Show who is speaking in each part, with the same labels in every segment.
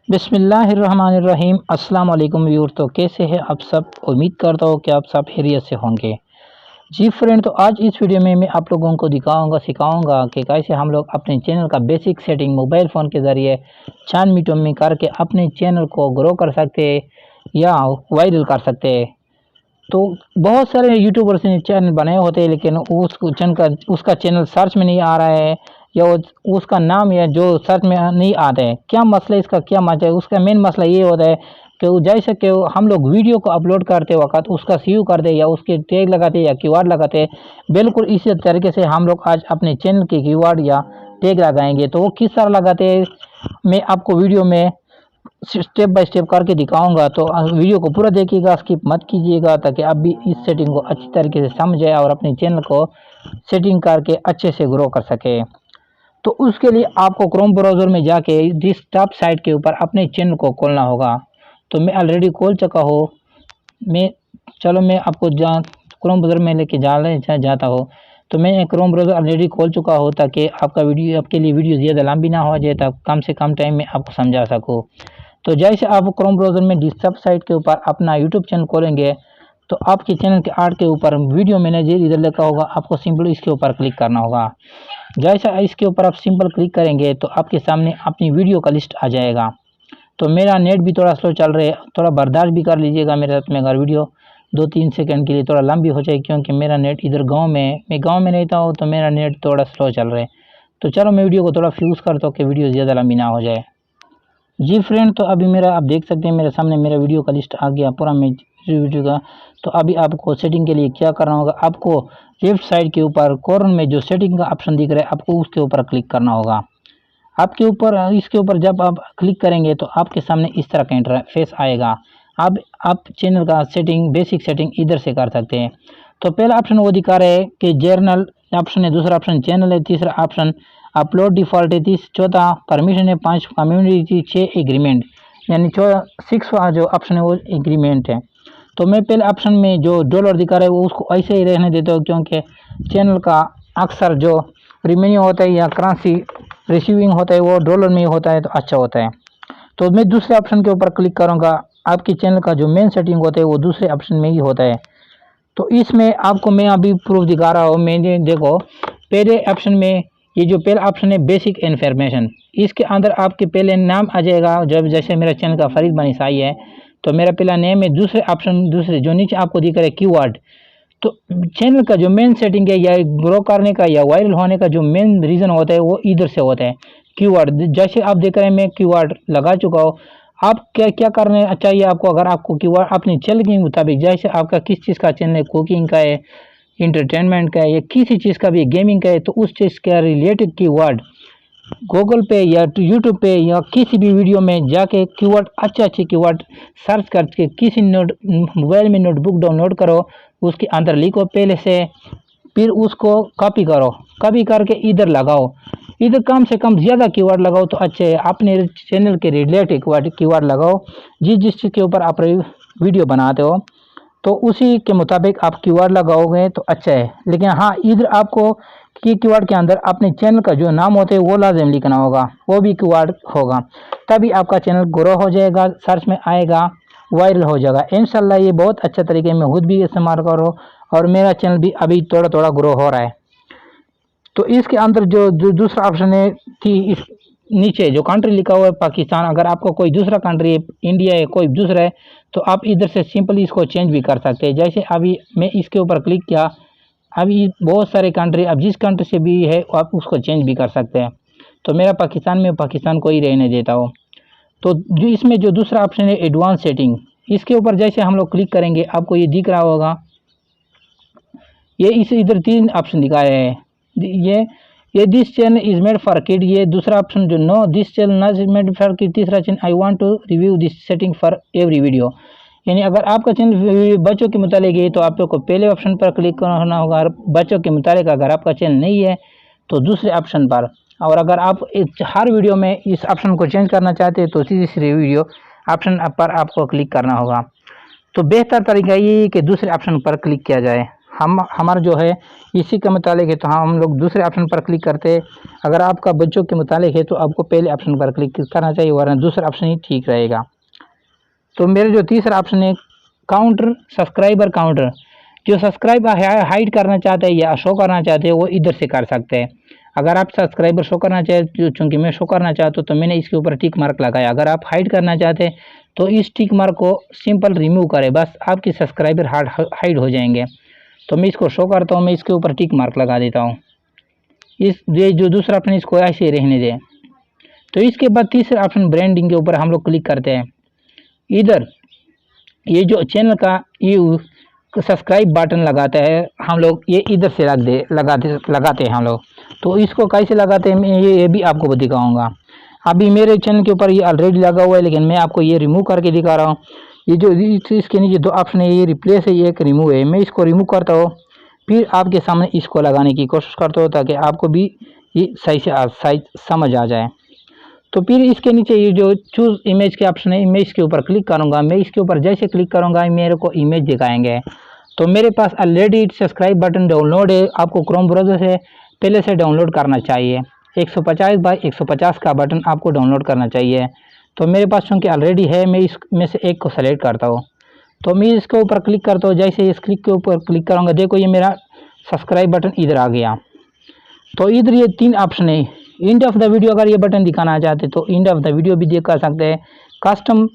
Speaker 1: बिस्मिल्लाहिर्रहमानिर्रहीम। अस्सलाम वालेकुम व्यूअर। तो कैसे हैं आप सब? उम्मीद करता हूँ कि आप सब खैरियत से होंगे। जी फ्रेंड, तो आज इस वीडियो में मैं आप लोगों को सिखाऊंगा कि कैसे हम लोग अपने चैनल का बेसिक सेटिंग मोबाइल फ़ोन के ज़रिए चंद मिनटों में करके अपने चैनल को ग्रो कर सकते हैं या वायरल कर सकते हैं। तो बहुत सारे यूट्यूबर्स ने चैनल बनाए होते हैं, लेकिन उसका चैनल सर्च में नहीं आ रहा है, या उसका नाम या जो सर्च में नहीं आता है। क्या मसला, इसका क्या मसला है? उसका मेन मसला ये होता है कि जैसे कि हम लोग वीडियो को अपलोड करते वक्त उसका सीव करते या उसके टैग लगाते या कीवर्ड लगाते, बिल्कुल इसी तरीके से हम लोग आज अपने चैनल के कीवर्ड या टैग लगाएंगे। तो वो किस तरह लगाते हैं, मैं आपको वीडियो में स्टेप बाय स्टेप करके दिखाऊंगा। तो वीडियो को पूरा देखिएगा, स्किप मत कीजिएगा, ताकि आप भी इस सेटिंग को अच्छी तरीके से समझें और अपने चैनल को सेटिंग करके अच्छे से ग्रो कर सके। तो उसके लिए आपको क्रोम ब्राउज़र में जाके डेस्कटॉप साइट के ऊपर अपने चैनल को खोलना होगा। तो मैं ऑलरेडी खोल चुका हूँ। मैं आपको क्रोम ब्राउज़र में लेके जाता हूँ। तो मैं क्रोम ब्राउज़र ऑलरेडी खोल चुका हूँ, ताकि आपके लिए वीडियो ज़्यादा लंबी ना हो जाए, तब कम से कम टाइम में आपको समझा सकूँ। तो जैसे आप क्रोम ब्राउज़र में डेस्कटॉप साइट के ऊपर अपना यूट्यूब चैनल खोलेंगे, तो आपके चैनल के आर्ट के ऊपर वीडियो मैनेजर इधर लिखा होगा, आपको सिंपल इसके ऊपर क्लिक करना होगा। जैसा इसके ऊपर आप सिंपल क्लिक करेंगे तो आपके सामने अपनी वीडियो का लिस्ट आ जाएगा। तो मेरा नेट भी थोड़ा स्लो चल रहा है, थोड़ा बर्दाश्त भी कर लीजिएगा मेरे साथ में। अगर वीडियो 2-3 सेकंड के लिए थोड़ा लंबी हो जाए, क्योंकि मेरा नेट इधर मैं गाँव में रहता हूँ, तो मेरा नेट थोड़ा स्लो चल रहा है। तो चलो मैं वीडियो को थोड़ा फ्यूज़ करता हूँ कि वीडियो ज़्यादा लंबी ना हो जाए। जी फ्रेंड, तो अभी आप देख सकते हैं मेरे सामने मेरा वीडियो का लिस्ट आ गया पूरा वीडियो का। तो अभी आपको सेटिंग के लिए क्या करना होगा, आपको लेफ्ट साइड के ऊपर कॉर्नर में जो सेटिंग का ऑप्शन दिख रहा है, आपको उसके ऊपर क्लिक करना होगा। इसके ऊपर जब आप क्लिक करेंगे तो आपके सामने इस तरह का इंटरफेस आएगा। अब आप चैनल का बेसिक सेटिंग इधर से कर सकते हैं। तो पहला ऑप्शन वो दिखा रहे हैं कि जर्नल ऑप्शन है, दूसरा ऑप्शन चैनल है, तीसरा ऑप्शन अपलोड डिफ़ॉल्ट है, चौथा परमिशन है, 5 कम्युनिटी, 6 एग्रीमेंट, यानी 6 जो ऑप्शन है वो एग्रीमेंट है। तो मैं पहले ऑप्शन में जो डॉलर दिखा रहा है वो उसको ऐसे ही रहने देता हूँ, क्योंकि चैनल का अक्सर जो रेवेन्यू होता है या करेंसी रिसीविंग होता है वो डॉलर में ही होता है, तो अच्छा होता है। तो मैं दूसरे ऑप्शन के ऊपर क्लिक करूँगा। आपके चैनल का जो मेन सेटिंग होता है वो दूसरे ऑप्शन में ही होता है। तो इसमें आपको मैं अभी प्रूफ दिखा रहा हूँ। मैंने देखो, पहले ऑप्शन में ये जो पहला ऑप्शन है बेसिक इन्फॉर्मेशन, इसके अंदर आपके पहले नाम आ जाएगा। जब जैसे मेरा चैनल का फरीद बनीसाई है, तो मेरा पहला नेम है। दूसरे जो नीचे आपको दिख रहा है कीवर्ड, तो चैनल का जो मेन सेटिंग है या ग्रो करने का या वायरल होने का जो मेन रीज़न होता है वो इधर से होता है, कीवर्ड। जैसे आप देख रहे हैं मैं कीवर्ड लगा चुका हूँ। आप क्या क्या करना चाहिए आपको, अगर आपको कीवर्ड अपने चैनल के मुताबिक, जैसे आपका किस चीज़ का चैनल है, कुकिंग का है, इंटरटेनमेंट का है, या किसी चीज़ का भी गेमिंग का है, तो उस चीज़ के रिलेटेड कीवर्ड गूगल पे या यूट्यूब पे या किसी भी वीडियो में जाके कीवर्ड अच्छे कीवर्ड सर्च करके किसी मोबाइल में नोटबुक डाउनलोड करो, उसके अंदर लिखो पहले से, फिर उसको कॉपी करो, कॉपी करके इधर लगाओ। इधर कम से कम ज़्यादा कीवर्ड लगाओ तो अच्छे है। अपने चैनल के रिलेटेड कीवर्ड लगाओ, जिस चीज़ के ऊपर आप वीडियो बनाते हो, तो उसी के मुताबिक आप कीवर्ड लगाओगे तो अच्छा है। लेकिन हाँ, इधर आपको कीवर्ड के अंदर अपने चैनल का जो नाम होता है वो लाजिम लिखना होगा, वो भी कीवर्ड होगा, तभी आपका चैनल ग्रो हो जाएगा, सर्च में आएगा, वायरल हो जाएगा इंशाल्लाह। ये बहुत अच्छा तरीके में खुद भी इस्तेमाल करो, और मेरा चैनल भी अभी थोड़ा थोड़ा ग्रो हो रहा है। तो इसके अंदर जो दूसरा ऑप्शन है इस नीचे जो कंट्री लिखा हुआ है पाकिस्तान, अगर आपका कोई दूसरा कंट्री है, इंडिया है, कोई दूसरा है, तो आप इधर से सिंपली इसको चेंज भी कर सकते हैं। जैसे अभी मैं इसके ऊपर क्लिक किया, अभी बहुत सारे कंट्री, अब जिस कंट्री से भी है आप उसको चेंज भी कर सकते हैं। तो मेरा पाकिस्तान में पाकिस्तान को ही रहने देता हूँ। तो जो इसमें जो दूसरा ऑप्शन है एडवांस सेटिंग, इसके ऊपर जैसे हम लोग क्लिक करेंगे आपको ये दिख रहा होगा, ये इधर 3 ऑप्शन दिखाए हैं। ये this channel is made for kid, ये दूसरा ऑप्शन जो no this channel not is made for kid, तीसरा channel I want to review this setting for every video. यानी अगर आपका चैनल बच्चों के मुतालिक है तो आप लोग को पहले ऑप्शन पर क्लिक करना होगा, और बच्चों के मुतालिक अगर आपका चैनल नहीं है तो दूसरे ऑप्शन पर। और अगर आप हर वीडियो में इस ऑप्शन को चेंज करना चाहते हैं तो तीसरे वीडियो ऑप्शन पर आपको क्लिक करना होगा। तो बेहतर तरीका ये है कि दूसरे ऑप्शन पर क्लिक किया जाए। हमारा जो है इसी के मुतालिक है, तो हम लोग दूसरे ऑप्शन पर क्लिक करते हैं। अगर आपका बच्चों के मुतालिक है तो आपको पहले ऑप्शन पर क्लिक करना चाहिए, वरना दूसरा ऑप्शन ही ठीक रहेगा। तो मेरे जो तीसरा ऑप्शन है काउंटर, सब्सक्राइबर काउंटर। जो सब्सक्राइब हाइड करना चाहते हैं या शो करना चाहते हैं वो इधर से कर सकते हैं। अगर आप सब्सक्राइबर शो करना चाहते, चूँकि मैं शो करना चाहता हूँ तो मैंने इसके ऊपर टिक मार्क लगाया। अगर आप हाइड करना चाहते हैं तो इस टिक मार्क को सिंपल रिमूव करें, बस आपके सब्सक्राइबर हाइड हो जाएंगे। तो मैं इसको शो करता हूँ, मैं इसके ऊपर टिक मार्क लगा देता हूँ। ये जो दूसरा ऑप्शन इसको ऐसे रहने दें। तो इसके बाद तीसरा ऑप्शन ब्रांडिंग के ऊपर हम लोग क्लिक करते हैं। इधर ये जो चैनल का ये सब्सक्राइब बटन लगाता है हम लोग, ये इधर से लगाते हैं हम लोग। तो इसको कैसे लगाते हैं मैं ये भी आपको दिखाऊंगा। अभी मेरे चैनल के ऊपर ये ऑलरेडी लगा हुआ है, लेकिन मैं आपको ये रिमूव करके दिखा रहा हूँ। ये जो इसके नीचे दो ऑप्शन है, ये रिप्लेस है, ये एक रिमूव है। मैं इसको रिमूव करता हूँ, फिर आपके सामने इसको लगाने की कोशिश करता हूँ ताकि आपको भी ये सही से समझ आ जाए। तो फिर इसके नीचे ये जो चूज़ इमेज के ऑप्शन है, इमेज के ऊपर क्लिक करूँगा। मैं इसके ऊपर जैसे क्लिक करूँगा मेरे को इमेज दिखाएंगे। तो मेरे पास ऑलरेडी सब्सक्राइब बटन डाउनलोड है, आपको क्रोम ब्राउज़र से पहले से डाउनलोड करना चाहिए। 150 बाई 150 का बटन आपको डाउनलोड करना चाहिए। तो मेरे पास चूँकि ऑलरेडी है, मैं इसमें से एक को सेलेक्ट करता हूँ। तो मैं इसके ऊपर क्लिक करता हूँ। जैसे इस क्लिक के ऊपर क्लिक करूँगा, देखो ये मेरा सब्सक्राइब बटन इधर आ गया। तो इधर ये 3 ऑप्शन है। एंड ऑफ द वीडियो अगर ये बटन दिखाना चाहते तो एंड ऑफ द वीडियो भी दिखा सकते हैं, कस्टम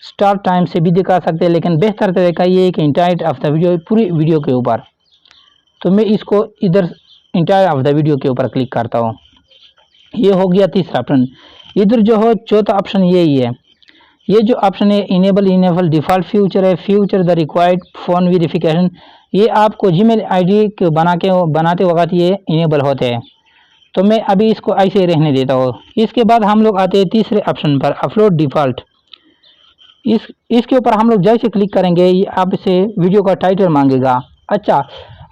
Speaker 1: स्टार्ट टाइम से भी दिखा सकते हैं, लेकिन बेहतर तरीका ये है कि इंटायर ऑफ द वीडियो पूरी वीडियो के ऊपर। तो मैं इसको इधर इंटायर ऑफ द वीडियो के ऊपर क्लिक करता हूँ। ये हो गया तीसरा ऑप्शन। इधर जो हो चौथा ऑप्शन यही है। ये जो ऑप्शन है इनेबल डिफ़ॉल्ट फ्यूचर है, future the required phone verification. ये आपको जीमेल आईडी के बनाते वक्त ये इनेबल होते हैं। तो मैं अभी इसको ऐसे ही रहने देता हूँ। इसके बाद हम लोग आते हैं तीसरे ऑप्शन पर, अपलोड डिफ़ॉल्ट। इसके ऊपर हम लोग जैसे क्लिक करेंगे ये आपसे वीडियो का टाइटल मांगेगा। अच्छा,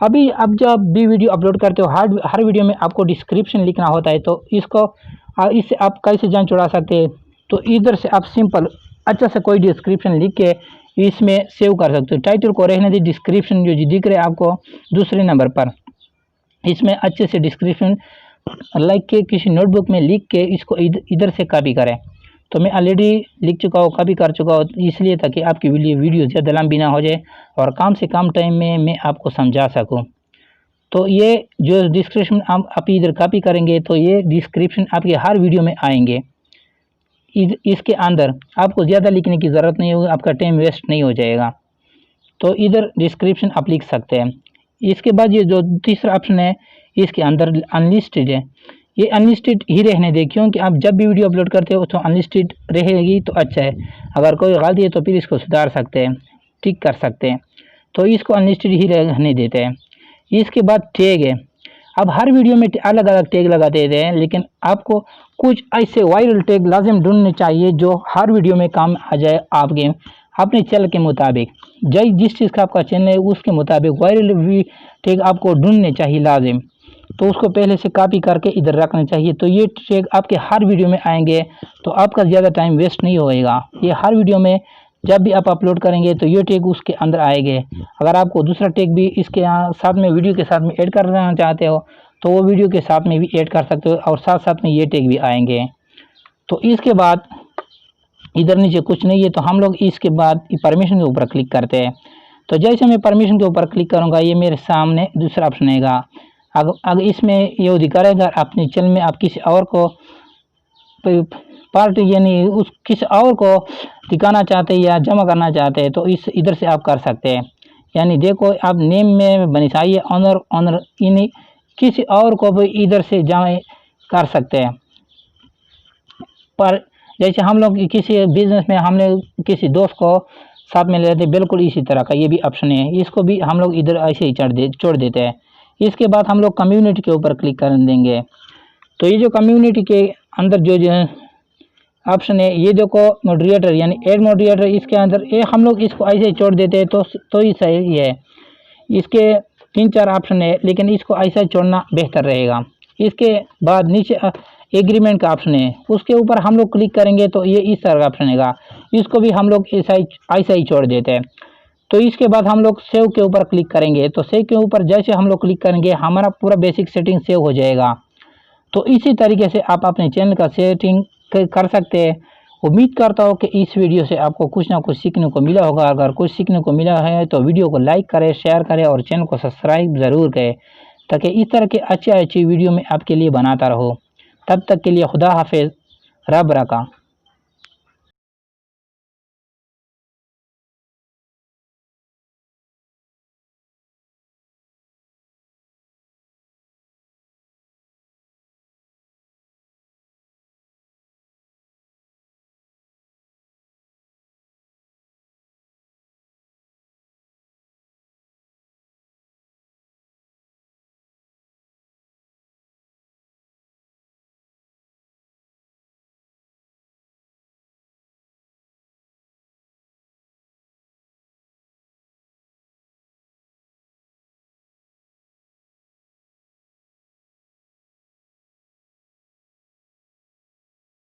Speaker 1: अभी अब जब भी वीडियो अपलोड करते हो हर वीडियो में आपको डिस्क्रिप्शन लिखना होता है। तो इससे आप कैसे जान छुड़ा सकते हैं, तो इधर से आप सिंपल अच्छा से कोई डिस्क्रिप्शन लिख के इसमें सेव कर सकते हो। टाइटल को रहने दी, डिस्क्रिप्शन जो दिख रहे आपको दूसरे नंबर पर, इसमें अच्छे से डिस्क्रिप्शन लाइक के किसी नोटबुक में लिख के इसको इधर से कॉपी करें। तो मैं ऑलरेडी लिख चुका हूँ, कॉपी कर चुका हूँ, इसलिए ताकि आपकी वीडियो ज़्यादा लंबी ना हो जाए और कम से कम टाइम में मैं आपको समझा सकूँ। तो ये जो डिस्क्रिप्शन आप इधर कॉपी करेंगे तो ये डिस्क्रिप्शन आपके हर वीडियो में आएंगे। इसके अंदर आपको ज़्यादा लिखने की ज़रूरत नहीं होगी, आपका टाइम वेस्ट नहीं हो जाएगा। तो इधर डिस्क्रिप्शन आप लिख सकते हैं। इसके बाद ये जो तीसरा ऑप्शन है इसके अंदर अनलिस्टेड है। ये अनलिस्टेड ही रहने दें, क्योंकि आप जब भी वीडियो अपलोड करते हो तो अनलिस्टेड रहेगी तो अच्छा है। अगर कोई गलती है तो फिर इसको सुधार सकते हैं, ठीक कर सकते हैं। तो इसको अनलिस्टेड ही रहने देते हैं। इसके बाद टैग है। अब हर वीडियो में अलग अलग टैग लगा देते हैं, लेकिन आपको कुछ ऐसे वायरल टैग लाजिम ढूंढने चाहिए जो हर वीडियो में काम आ जाए आपके अपने चैनल के मुताबिक। जिस चीज़ का आपका चैनल है उसके मुताबिक वायरल टैग आपको ढूंढने चाहिए लाजिम। तो उसको पहले से कॉपी करके इधर रखना चाहिए। तो ये टैग आपके हर वीडियो में आएंगे, तो आपका ज़्यादा टाइम वेस्ट नहीं होएगा। ये हर वीडियो में जब भी आप अपलोड करेंगे तो ये टैग उसके अंदर आएंगे। अगर आपको दूसरा टैग भी इसके साथ में वीडियो के साथ में ऐड करना चाहते हो तो वो वीडियो के साथ में भी ऐड कर सकते हो और साथ साथ में ये टैग भी आएंगे। तो इसके बाद इधर नीचे कुछ नहीं है, तो हम लोग इसके बाद परमिशन के ऊपर क्लिक करते हैं। तो जैसे मैं परमिशन के ऊपर क्लिक करूँगा ये मेरे सामने दूसरा ऑप्शन आएगा। अगर इसमें ये दिखा रहेगा अपने चैनल में आप किसी और को पार्ट यानी उस किसी और को दिखाना चाहते हैं या जमा करना चाहते हैं तो इस इधर से आप कर सकते हैं। यानी देखो आप नेम में बनिसाई ऑनर इन किसी और को भी इधर से जमा कर सकते हैं। पर जैसे हम लोग किसी बिजनेस में हमने किसी दोस्त को साथ में ले लेते, बिल्कुल इसी तरह का ये भी ऑप्शन है। इसको भी हम लोग इधर ऐसे ही छोड़ देते हैं। इसके बाद हम लोग कम्युनिटी के ऊपर क्लिक कर देंगे। तो ये जो कम्युनिटी के अंदर जो ऑप्शन है ये देखो मॉडरेटर यानी ऐड मॉडरेटर, इसके अंदर ये हम लोग इसको ऐसे ही छोड़ देते हैं तो ही सही है। इसके 3-4 ऑप्शन है, लेकिन इसको ऐसा छोड़ना बेहतर रहेगा। इसके बाद नीचे एग्रीमेंट का ऑप्शन है, उसके ऊपर हम लोग क्लिक करेंगे तो ये इस तरह का ऑप्शन है। इसको भी हम लोग ऐसा ही छोड़ देते हैं। तो इसके बाद हम लोग सेव के ऊपर क्लिक करेंगे। तो सेव के ऊपर जैसे हम लोग क्लिक करेंगे हमारा पूरा बेसिक सेटिंग सेव हो जाएगा। तो इसी तरीके से आप अपने चैनल का सेटिंग कर सकते हैं। उम्मीद करता हूँ कि इस वीडियो से आपको कुछ ना कुछ सीखने को मिला होगा। अगर कुछ सीखने को मिला है तो वीडियो को लाइक करें, शेयर करें और चैनल को सब्सक्राइब ज़रूर करें, ताकि इस तरह के अच्छी वीडियो मैं आपके लिए बनाता रहूँ। तब तक के लिए खुदा हाफिज़, रब रखा।